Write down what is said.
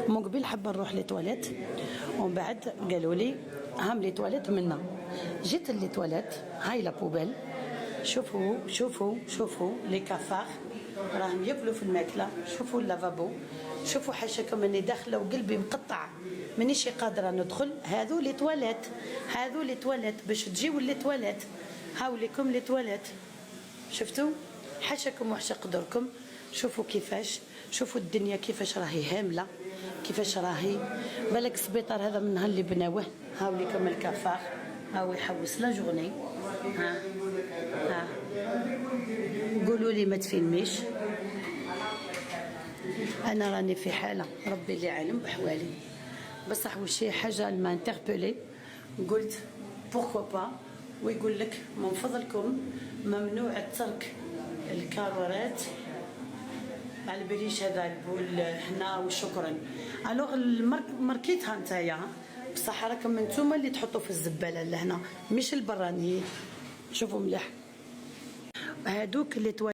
من قبل حابه نروح لي تواليت، ومن بعد قالوا لي هام لي تواليت منا. جيت لي تواليت، هاي لا بوبيل. شوفوا لي كافار راهم ياكلوا في الماكله. شوفوا اللافابو، شوفوا حاشاكم اني داخله وقلبي مقطع مانيش قادره ندخل. هذو لي تواليت باش تجيو لي تواليت. هاو لكم لي تواليت، شفتوا حاشاكم وحشا قدركم. شوفوا كيفاش، شوفوا الدنيا كيفاش راهي هامله، كيفاش راهي بالك السبيطار هذا من نهار اللي بناوه. هاو لكم الكافار، هاو يحوس لا جورني. ها قولوا لي ما تفهميش، انا راني في حاله ربي اللي عالم بحوالي. بصح واش شي حاجه ما انتربيلي قلت بوركو با. ويقول لك من فضلكم ممنوع ترك الكارورات. على باليش هذا البول هنا وشكرا. الوغ ماركيتها نتايا، بصح راكم انتوما اللي تحطوا في الزباله لهنا مش البرانيين. شوفوا مليح هادوك اللي